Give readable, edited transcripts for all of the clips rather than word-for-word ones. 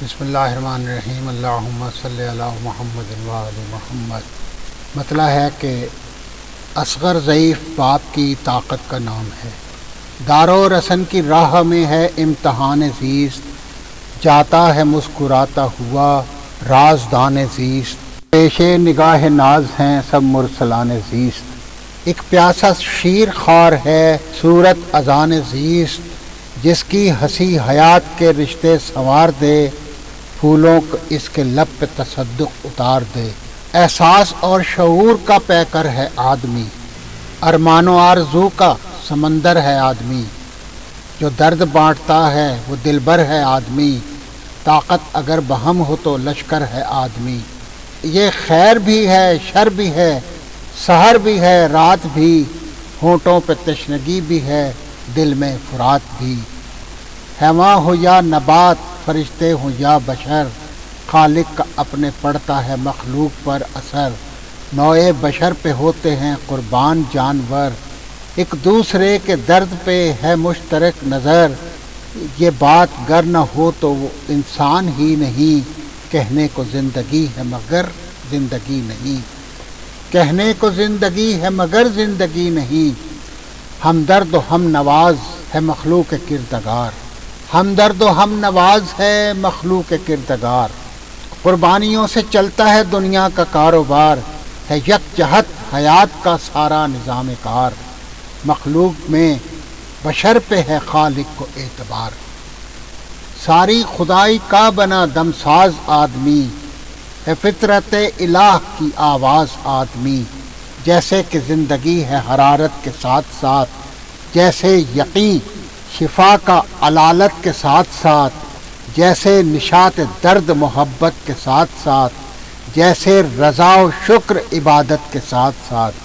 بسم اللہ الرحمن الرحیم اللہم صلی علی محمد وآل محمد۔ مطلب ہے کہ اصغر ضعیف باپ کی طاقت کا نام ہے۔ دار و رسن کی راہ میں ہے امتحان زیست، جاتا ہے مسکراتا ہوا رازدان زیست، پیش نگاہ ناز ہیں سب مرسلان زیست، ایک پیاسا شیر خوار ہے صورت اذان زیست، جس کی ہنسی حیات کے رشتے سنوار دے، پھولوں کو اس کے لب پہ تصدق اتار دے۔ احساس اور شعور کا پیکر ہے آدمی، ارمان و آرزو کا سمندر ہے آدمی، جو درد بانٹتا ہے وہ دلبر ہے آدمی، طاقت اگر بہم ہو تو لشکر ہے آدمی۔ یہ خیر بھی ہے شر بھی ہے، سحر بھی ہے رات بھی، ہونٹوں پہ تشنگی بھی ہے دل میں فرات بھی، حیوان ہو یا نبات، فرشتے ہوں یا بشر، خالق کا اپنے پڑتا ہے مخلوق پر اثر، نوع بشر پہ ہوتے ہیں قربان جانور، ایک دوسرے کے درد پہ ہے مشترک نظر، یہ بات گر نہ ہو تو وہ انسان ہی نہیں، کہنے کو زندگی ہے مگر زندگی نہیں، کہنے کو زندگی ہے مگر زندگی نہیں، ہمدرد و ہم نواز ہے مخلوق کردگار، ہمدرد و ہم نواز ہے مخلوق کردگار، قربانیوں سے چلتا ہے دنیا کا کاروبار، ہے یک جہت حیات کا سارا نظام کار، مخلوق میں بشر پہ ہے خالق کو اعتبار، ساری خدائی کا بنا دمساز آدمی، ہے فطرت الہ کی آواز آدمی، جیسے کہ زندگی ہے حرارت کے ساتھ ساتھ، جیسے یقین شفا کا علالت کے ساتھ ساتھ، جیسے نشاط درد محبت کے ساتھ ساتھ، جیسے رضا و شکر عبادت کے ساتھ ساتھ،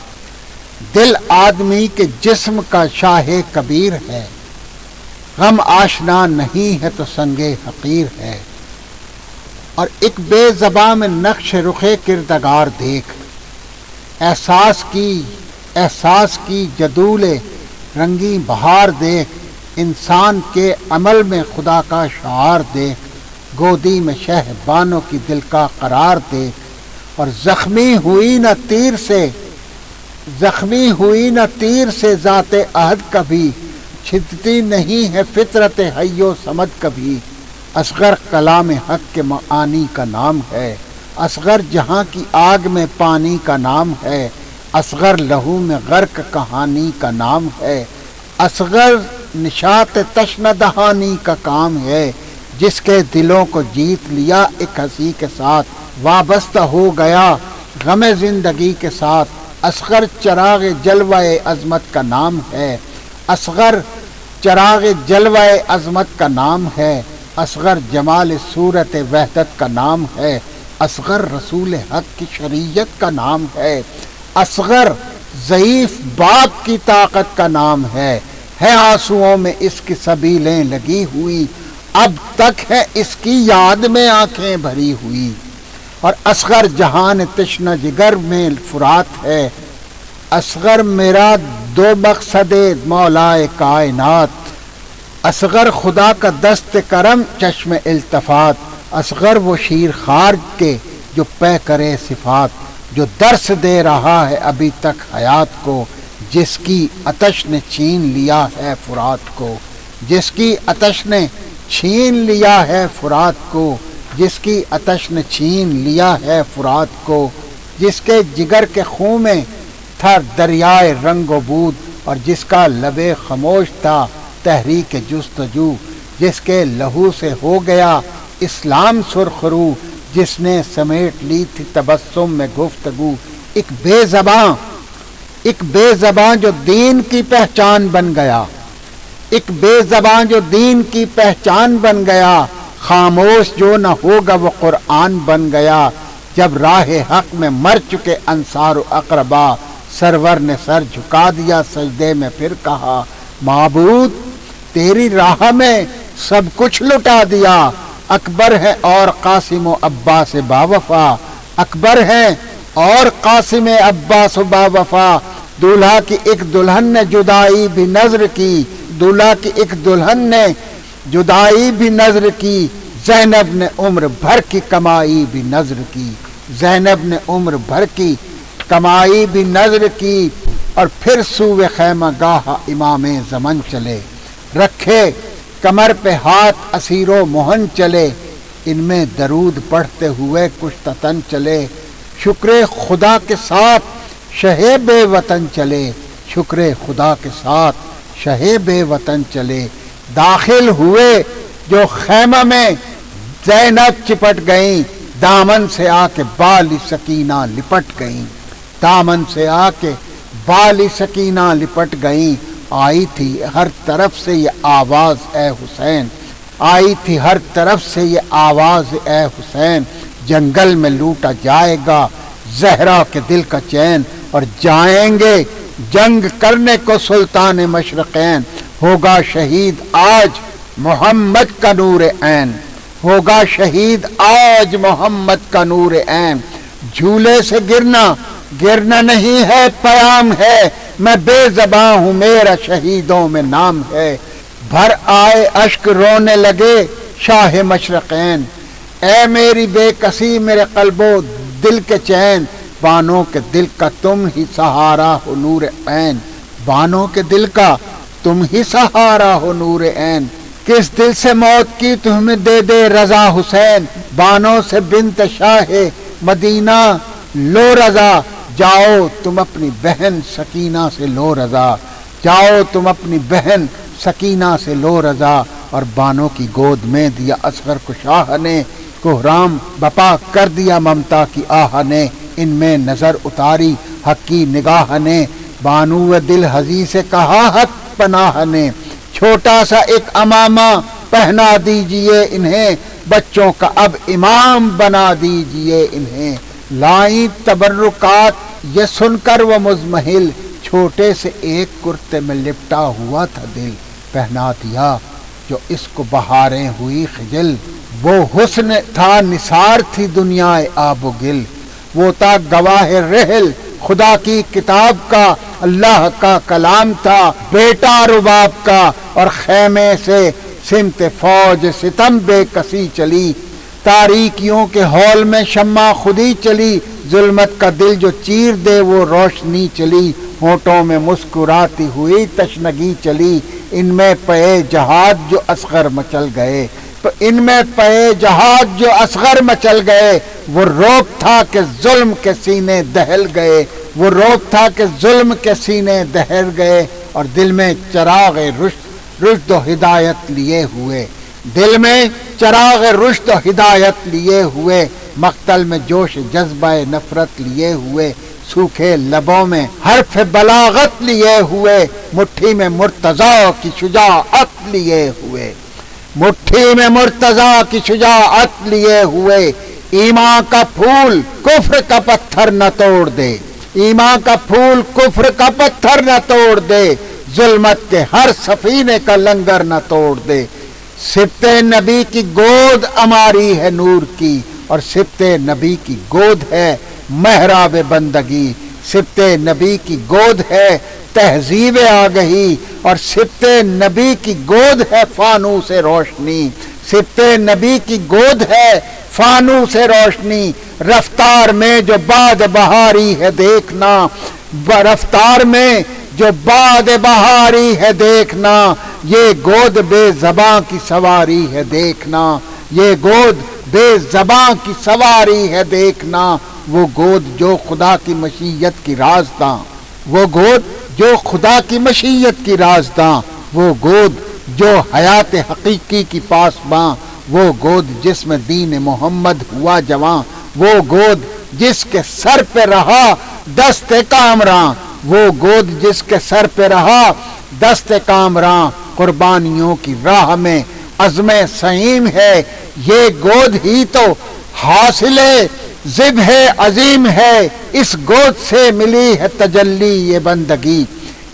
دل آدمی کے جسم کا شاہ کبیر ہے، غم آشنا نہیں ہے تو سنگ حقیر ہے، اور ایک بے زباں میں نقش رخ کردگار دیکھ، احساس کی جدول رنگی بہار دیکھ، انسان کے عمل میں خدا کا شعار دیکھ، گودی میں شہبانوں کی دل کا قرار دیکھ، اور زخمی ہوئی نہ تیر سے ذات عہد کبھی، چھدتی نہیں ہے فطرت حی و صمد کبھی، اصغر کلام حق کے معانی کا نام ہے، اصغر جہاں کی آگ میں پانی کا نام ہے، اصغر لہو میں غرق کہانی کا نام ہے، اصغر نشاط تشنہ دہانی کا کام ہے، جس کے دلوں کو جیت لیا ایک ہنسی کے ساتھ، وابستہ ہو گیا غم زندگی کے ساتھ، اصغر چراغ جلوہ عظمت کا نام ہے، اصغر چراغ جلوہ عظمت کا نام ہے، اصغر جمال صورت وحدت کا نام ہے، اصغر رسول حق کی شریعت کا نام ہے، اصغر ضعیف باپ کی طاقت کا نام ہے آنسوؤں میں اس کی سبیلیں لگی ہوئی، اب تک ہے اس کی یاد میں آنکھیں بھری ہوئی، اور اصغر جہان تشنہ جگر میں فرات ہے، اصغر میرا دو مقصد مولائے کائنات، اصغر خدا کا دست کرم چشم التفات، اصغر وہ شیر خار کے جو پے کرے صفات، جو درس دے رہا ہے ابھی تک حیات کو، جس کی آتش نے چھین لیا ہے فرات کو، جس کی آتش نے چھین لیا ہے فرات کو، جس کی آتش نے چھین لیا ہے فرات کو، جس کے جگر کے خون میں تھا دریائے رنگ و بود، اور جس کا لب خاموش تھا تحریک جستجو، جس کے لہو سے ہو گیا اسلام سرخرو، جس نے سمیٹ لی تھی تبسم میں گفتگو، ایک بے زبان جو دین کی پہچان بن گیا، ایک بے زبان جو دین کی پہچان بن گیا، خاموش جو نہ ہوگا وہ قرآن بن گیا، جب راہ حق میں مر چکے انصار و اقربا، سرور نے سر جھکا دیا سجدے میں، پھر کہا معبود تیری راہ میں سب کچھ لٹا دیا، اکبر ہے اور قاسم و عباس باوفا، اکبر ہے اور قاسم عباس و باوفا، دولہا کی ایک دلہن نے جدائی بھی نظر کی، دولہا کی ایک دلہن نے جدائی بھی نظر کی، زینب نے عمر بھر کی کمائی بھی نذر کی، زینب نے عمر بھر کی کمائی بھی نذر کی، اور پھر سوئے خیمہ گاہ امام زمن چلے، رکھے کمر پہ ہاتھ اسیر و مہن چلے، ان میں درود پڑھتے ہوئے کچھ تتن چلے، شکر خدا کے ساتھ شہ بے وطن چلے، شکر خدا کے ساتھ شہ بے وطن چلے، داخل ہوئے جو خیمہ میں زینب چپٹ گئیں، دامن سے آ کے بالی سکینہ لپٹ گئیں، دامن سے آ کے بالی سکینہ لپٹ گئیں، آئی تھی ہر طرف سے یہ آواز اے حسین، آئی تھی ہر طرف سے یہ آواز اے حسین، جنگل میں لوٹا جائے گا زہرا کے دل کا چین، اور جائیں گے جنگ کرنے کو سلطان مشرقین، ہوگا شہید آج محمد کا نور عین، ہوگا شہید آج محمد کا نور عین، جھولے سے گرنا نہیں ہے پیام ہے، میں بے زباں ہوں میرا شہیدوں میں نام ہے، بھر آئے اشک رونے لگے شاہ مشرقین، اے میری بے کسی میرے قلب و دل کے چین، بانوں کے دل کا تم ہی سہارا ہو نور عین، بانوں کے دل کا تم ہی سہارا ہو نور عین، کس دل سے موت کی تمہیں دے دے رضا حسین، بانوں سے بنت شاہ مدینہ لو رضا، جاؤ تم اپنی بہن سکینہ سے لو رضا، جاؤ تم اپنی بہن سکینہ سے لو رضا، اور بانوں کی گود میں دیا اصغر کو شاہ نے، کوہرام بپا کر دیا ممتا کی آہ نے، ان میں نظر اتاری حق کی نگاہ نے، بانو دل ہزی سے کہا حق پناہ نے، چھوٹا سا ایک امامہ پہنا دیجئے انہیں، بچوں کا اب امام بنا دیجئے انہیں، لائیں تبرکات یہ سن کر وہ مزمحل، چھوٹے سے ایک کرتے میں لپٹا ہوا تھا دل، پہنا دیا جو اس کو بہاریں ہوئی خجل، وہ حسن تھا نثار تھی دنیا آب و گل، وہ تھا گواہ رحل خدا کی کتاب کا، اللہ کا کلام تھا بیٹا رباب کا، اور خیمے سے سمت فوج ستم بے کسی چلی، تاریکیوں کے ہول میں شمع خودی چلی، ظلمت کا دل جو چیر دے وہ روشنی چلی، ہونٹوں میں مسکراتی ہوئی تشنگی چلی، ان میں پے جہاد جو اصغر مچل گئے، ان میں پے جہاد جو اصغر مچل گئے، وہ روب تھا کہ ظلم کے سینے دہل گئے، وہ روب تھا کہ ظلم کے سینے دہل گئے، اور دل میں چراغ رشد و ہدایت لیے ہوئے، دل میں چراغ رشد و ہدایت لیے ہوئے، مقتل میں جوش جذبہ نفرت لیے ہوئے، سوکھے لبوں میں حرف بلاغت لیے ہوئے، مٹھی میں مرتضیٰ کی شجاعت لیے ہوئے، مٹھی میں مرتضیٰ کی شجاعت لیے ہوئے، ایمان کا پھول کفر کا پتھر نہ توڑ دے، ایمان کا پھول کفر کا پتھر نہ توڑ دے، ظلمت کے ہر سفینے کا لنگر نہ توڑ دے، سبت نبی کی گود اماری ہے نور کی، اور سبت نبی کی گود ہے محراب بندگی، سبت نبی کی گود ہے تہذیب آگہی، اور سبت نبی کی گود ہے فانوس روشنی، سبت نبی کی گود ہے فانوس روشنی، رفتار میں جو باد بہاری ہے دیکھنا، رفتار میں جو باد بہاری ہے دیکھنا، یہ گود بے زباں کی سواری ہے دیکھنا، یہ گود بے زباں کی سواری ہے دیکھنا، وہ گود جو خدا کی مشیت کی رازداں، وہ گود جو خدا کی مشیت کی رازداں، وہ گود جو حیات حقیقی کی پاسباں، وہ گود جس میں دین محمد ہوا جواں، وہ گود جس کے سر پہ رہا دست کامراں، وہ گود جس کے سر پہ رہا دست کامراں، قربانیوں کی راہ میں عزم سعیم ہے، یہ گود ہی تو حاصل ذبح عظیم ہے، اس گود سے ملی ہے تجلی یہ بندگی،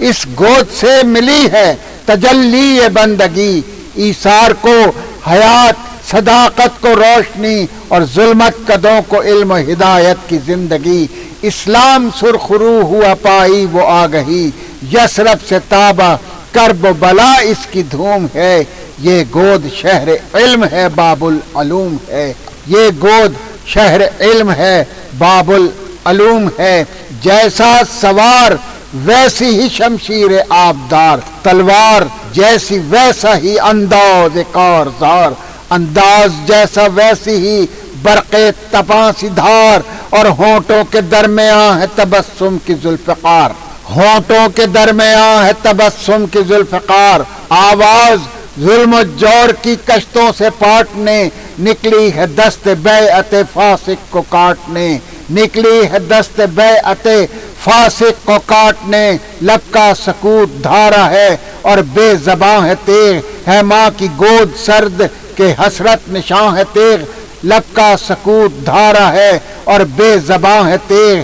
اس گود سے ملی ہے تجلی یہ بندگی، ایثار کو حیات، صداقت کو روشنی، اور ظلمت قدوں کو علم و ہدایت کی زندگی، اسلام سرخرو ہوا پائی وہ آگہی، یثرب سے تابہ کرب و بلا اس کی دھوم ہے، یہ گود شہر علم ہے باب العلوم ہے، یہ گود شہر علم ہے باب العلوم ہے، جیسا سوار ویسی ہی شمشیر آبدار، تلوار جیسی ویسا ہی انداز کارزار، انداز جیسا ویسی ہی برق تپاں سی دھار، اور ہونٹوں کے درمیان ہے تبسم کی ذوالفقار، ہونٹوں کے درمیان ہے تبسم کی ذوالفقار، آواز ظلم و جور کی کشتوں سے پاٹنے نکلی ہے دست بیعت فاسق کو کاٹنے، نکلی ہے دست بیعت فاسق کو کاٹنے، لب کا سکوت دھارا ہے اور بے زباں ہے تیغ، ہے ماں کی گود سرد کہ حسرت نشاں ہے تیغ، لب کا سکوت دھارا ہے اور بے زباں ہے تیغ،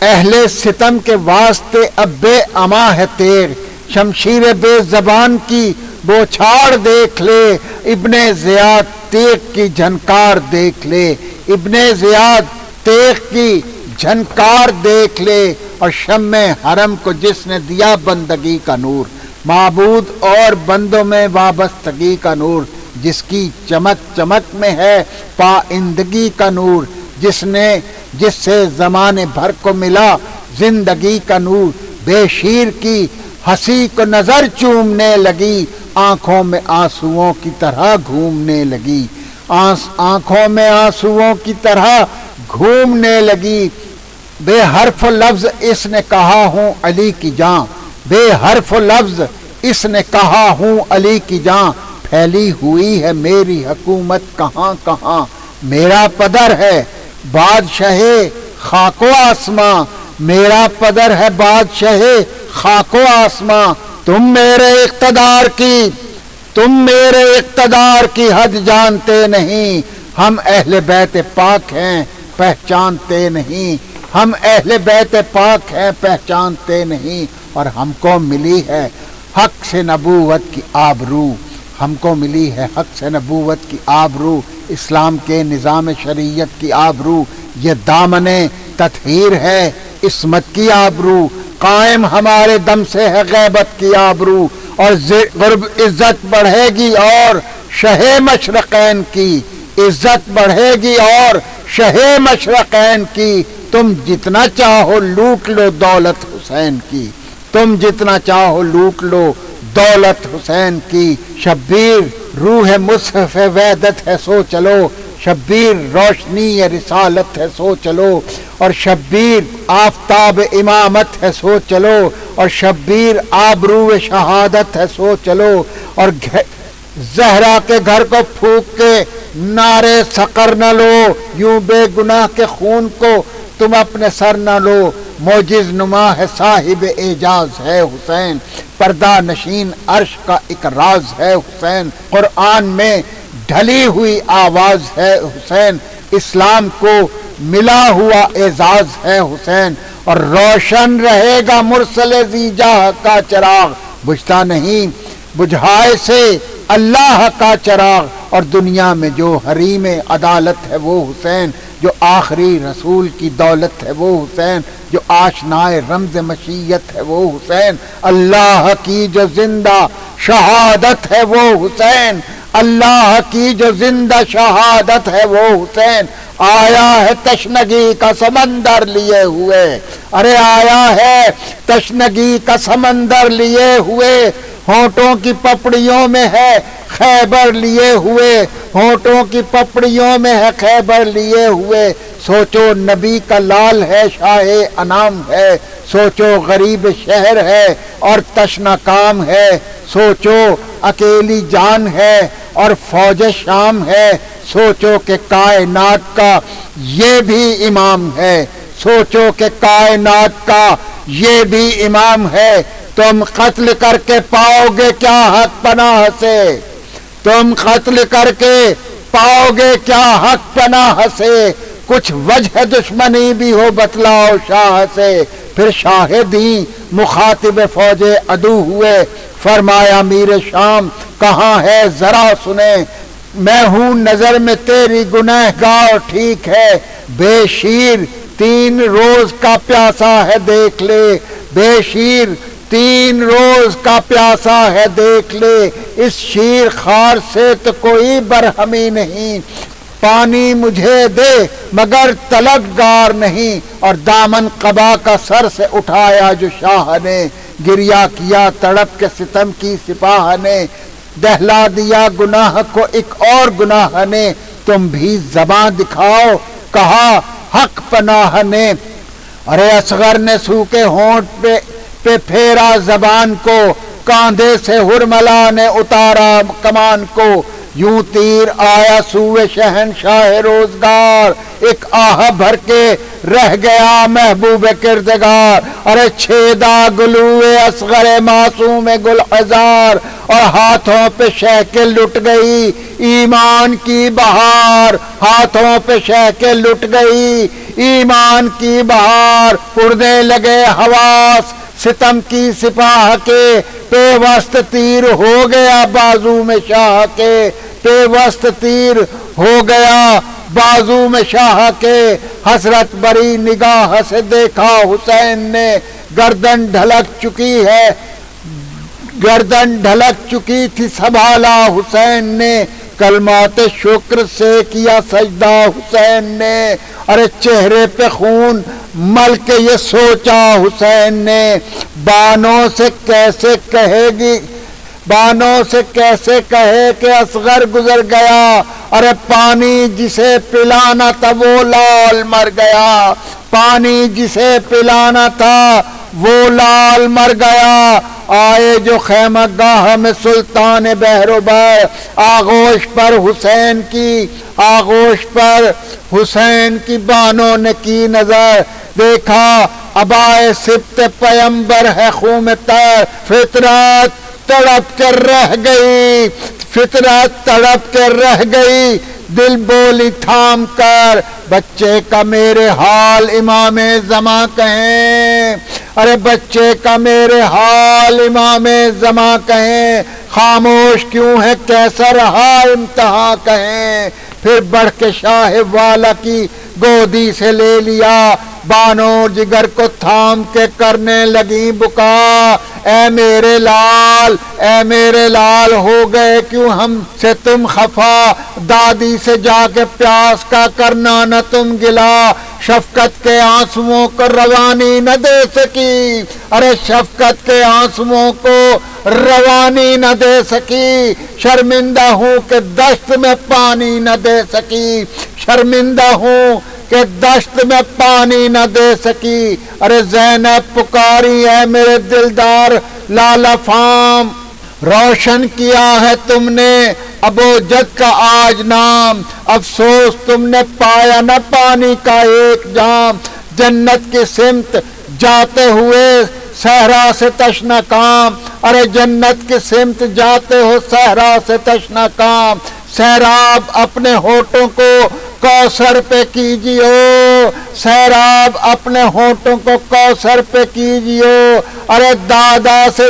اہل ستم کے واسطے اب بے اما ہے تیغ، شمشیر بے زبان کی بوچھاڑ دیکھ لے، ابن زیاد تیغ کی جھنکار دیکھ لے، ابن زیاد تیغ کی جھنکار دیکھ لے، اور شمع حرم کو جس نے دیا بندگی کا نور، معبود اور بندوں میں وابستگی کا نور، جس کی چمک چمک میں ہے پائندگی کا نور، جس سے زمانے بھر کو ملا زندگی کا نور، بے شیر کی ہنسی کو نظر چومنے لگی، آنکھوں میں آنسوؤں کی طرح گھومنے لگی، آنکھوں میں آنسوؤں کی طرح گھومنے لگی، بے حرف و لفظ اس نے کہا ہوں علی کی جاں، بے حرف و لفظ اس نے کہا ہوں علی کی جاں، پھیلی ہوئی ہے میری حکومت کہاں کہاں، میرا پدر ہے بادشاہ خاک و آسماں، میرا پدر ہے بادشاہ خاک و آسماں، تم میرے اقتدار کی حد جانتے نہیں، ہم اہل بیت پاک ہیں پہچانتے نہیں، ہم اہل بیت پاک ہیں پہچانتے نہیں، اور ہم کو ملی ہے حق سے نبوت کی آبرو، ہم کو ملی ہے حق سے نبوت کی آبرو، اسلام کے نظام شریعت کی آبرو، یہ دامن تطہیر ہے عصمت کی آبرو، قائم ہمارے دم سے ہے غیبت کی آبرو، اور غرب عزت بڑھے گی اور شہ مشرقین کی، عزت بڑھے گی اور شہ مشرقین کی، تم جتنا چاہو لوٹ لو دولت حسین کی، تم جتنا چاہو لوٹ لو دولت حسین کی، شبیر روح مصحف وحدت ہے سو چلو، شبیر روشنی رسالت ہے سو چلو، اور شبیر آفتاب امامت ہے سو چلو، اور شبیر آبرو شہادت ہے سو چلو، اور زہرا کے گھر کو پھونک کے نعرے سقر نہ لو، یوں بے گناہ کے خون کو تم اپنے سر نہ لو، معجز نما ہے صاحب اعجاز ہے حسین، پردہ نشین عرش کا ایک راز ہے حسین، قرآن میں ڈھلی ہوئی آواز ہے حسین، اسلام کو ملا ہوا اعزاز ہے حسین، اور روشن رہے گا مرسل ذی جاہ کا چراغ، بجھتا نہیں بجھائے سے اللہ کا چراغ، اور دنیا میں جو حریم عدالت ہے وہ حسین، جو آخری رسول کی دولت ہے وہ حسین، جو آشنائے رمز مشیت ہے وہ حسین، اللہ کی جو زندہ شہادت ہے وہ حسین، اللہ کی جو زندہ شہادت ہے وہ حسین، آیا ہے تشنگی کا سمندر لیے ہوئے، ارے آیا ہے تشنگی کا سمندر لیے ہوئے، ہونٹوں کی پپڑیوں میں ہے خیبر لیے ہوئے، ہونٹوں کی پپڑیوں میں ہے خیبر لیے ہوئے، سوچو نبی کا لال ہے شاہ انام ہے، سوچو غریب شہر ہے اور تشنا کام ہے، سوچو اکیلی جان ہے اور فوج شام ہے، سوچو کہ کائنات کا یہ بھی امام ہے، سوچو کہ کائنات کا یہ بھی امام ہے، تم قتل کر کے پاؤ گے کیا حق پناہ سے، تم قتل کر کے پاؤ گے کیا حق پناہ سے، کچھ وجہ دشمنی بھی ہو بتلاؤ شاہ سے، پھر شاہدیں مخاطب فوج عدو ہوئے، فرمایا میر شام کہاں ہے ذرا سنے، میں ہوں نظر میں تیری گنہگار ٹھیک ہے، بے شیر 3 روز کا پیاسا ہے دیکھ لے، بے شیر 3 روز کا پیاسا ہے دیکھ لے، اس شیر خار سے تو کوئی برہمی نہیں، پانی مجھے دے مگر طلبگار نہیں، اور دامن قبا کا سر سے اٹھایا جو شاہ نے، گریا کیا تڑپ کے ستم کی سپاہ نے، دہلا دیا گناہ کو ایک اور گناہ نے، تم بھی زباں دکھاؤ کہا حق پناہ نے۔ ارے اصغر نے سوکھے ہونٹ پہ پھیرا زبان کو، کاندھے سے ہرملا نے اتارا کمان کو، یوں تیر آیا سوئے شہنشاہ روزگار، ایک آہ بھر کے رہ گیا محبوب کردگار، ارے چھیدا گلوئے اصغر معصوم گل ہزار، اور ہاتھوں پہ شہ کے لٹ گئی ایمان کی بہار، ہاتھوں پہ شہ کے لٹ گئی ایمان کی بہار، اڑنے لگے حواس ستم کی سپاہ کے، پیوست تیر ہو گیا بازو میں شاہ کے، پیوست تیر ہو گیا بازو میں شاہ کے، حسرت بری نگاہ سے دیکھا حسین نے، گردن ڈھلک چکی ہے، گردن ڈھلک چکی تھی سنبھالا حسین نے، کلمات شکر سے کیا سجدہ حسین نے، ارے چہرے پہ خون مل کے یہ سوچا حسین نے، بانوں سے کیسے کہے گی، بانوں سے کیسے کہے کہ اصغر گزر گیا، ارے پانی جسے پلانا تھا وہ لال مر گیا، پانی جسے پلانا تھا وہ لال مر گیا، آئے جو خیمہ گاہ میں سلطان بہروبر، آغوش پر حسین کی، آغوش پر حسین کی بانوں نے کی نظر، دیکھا ابائے سبت پیمبر ہے خون تر، فطرت تڑپ کر رہ گئی، فطرت تڑپ کر رہ گئی، دل بولی تھام کر، بچے کا میرے حال امام زماں کہیں، ارے بچے کا میرے حال امام زماں کہیں، خاموش کیوں ہے کیسا رہا امتحان کہیں، پھر بڑھ کے شاہ والا کی گودی سے لے لیا، بانو جگر کو تھام کے کرنے لگی بکا، اے میرے لال، اے میرے لال، ہو گئے کیوں ہم سے تم خفا، دادی سے جا کے پیاس کا کرنا نہ تم گلا، شفقت کے آنسوؤں کو روانی نہ دے سکی، ارے شفقت کے آنسوؤں کو روانی نہ دے سکی، شرمندہ ہوں کہ دشت میں پانی نہ دے سکی، شرمندہ ہوں کہ دشت میں پانی نہ دے سکی، ارے زینب پکاری ہے میرے دلدار لالا فام، روشن کیا ہے تم نے ابوجد کا آج نام، افسوس تم نے پایا نہ پانی کا ایک جام، جنت کی سمت جاتے ہوئے صحرا سے تشنا کام، ارے جنت کی سمت جاتے ہو صحرا سے تشنا کام، سیراب اپنے ہونٹوں کو کوثر پہ کیجیو، سیراب اپنے ہونٹوں کو کوثر پہ کیجیو، ارے دادا سے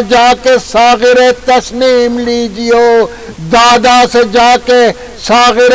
جا کے ساغر تسنیم لیجیو، دادا سے جا کے ساغر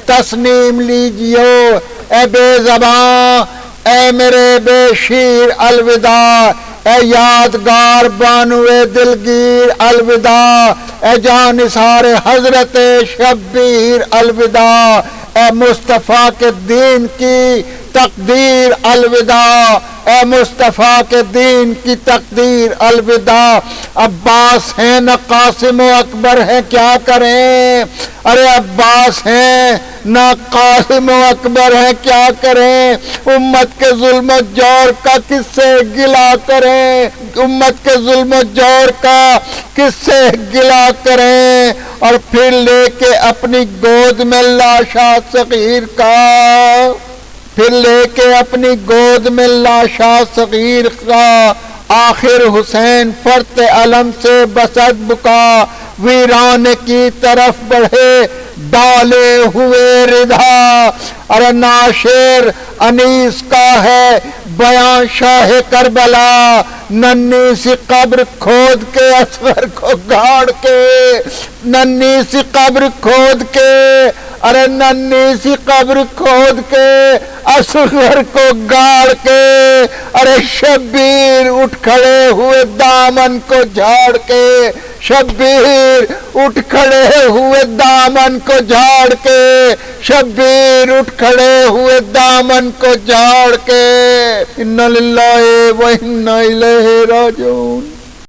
تسنیم لیجیو، اے بے زباں اے میرے بے شیر الوداع، اے یادگار بانوے دلگیر الوداع، اے جانثار حضرت شبیر الوداع، اے مصطفیٰ کے دین کی تقدیر الوداع، اے مصطفیٰ کے دین کی تقدیر الوداع، عباس ہیں نہ قاسم و اکبر ہیں کیا کریں، ارے عباس ہیں نہ قاسم و اکبر ہیں کیا کریں، امت کے ظلم و جور کا کس سے گلا کریں، امت کے ظلم و جور کا کس سے گلا کریں، اور پھر لے کے اپنی گود میں لاشا صغیر کا، پھر لے کے اپنی گود میں لاشا صغیر کا، آخر حسین فرت علم سے بسد بکا، ویران کی طرف بڑھے ڈالے ہوئے ردا، اور ناشر انیس کا ہے بیان شاہ کربلا، ننھی سی قبر کھود کے اصغر کو گاڑ کے، ننھی سی قبر کھود کے ارے ننھی سی قبر کھود کے اصغر کو گاڑ کے، ارے شبیر اٹھ کھڑے ہوئے دامن کو جھاڑ کے، شبیر اٹھ کھڑے ہوئے دامن کو جھاڑ کے، شبیر اٹھ کھڑے ہوئے دامن کو جھاڑ کے، انا للہ و انا الیہ راجعون۔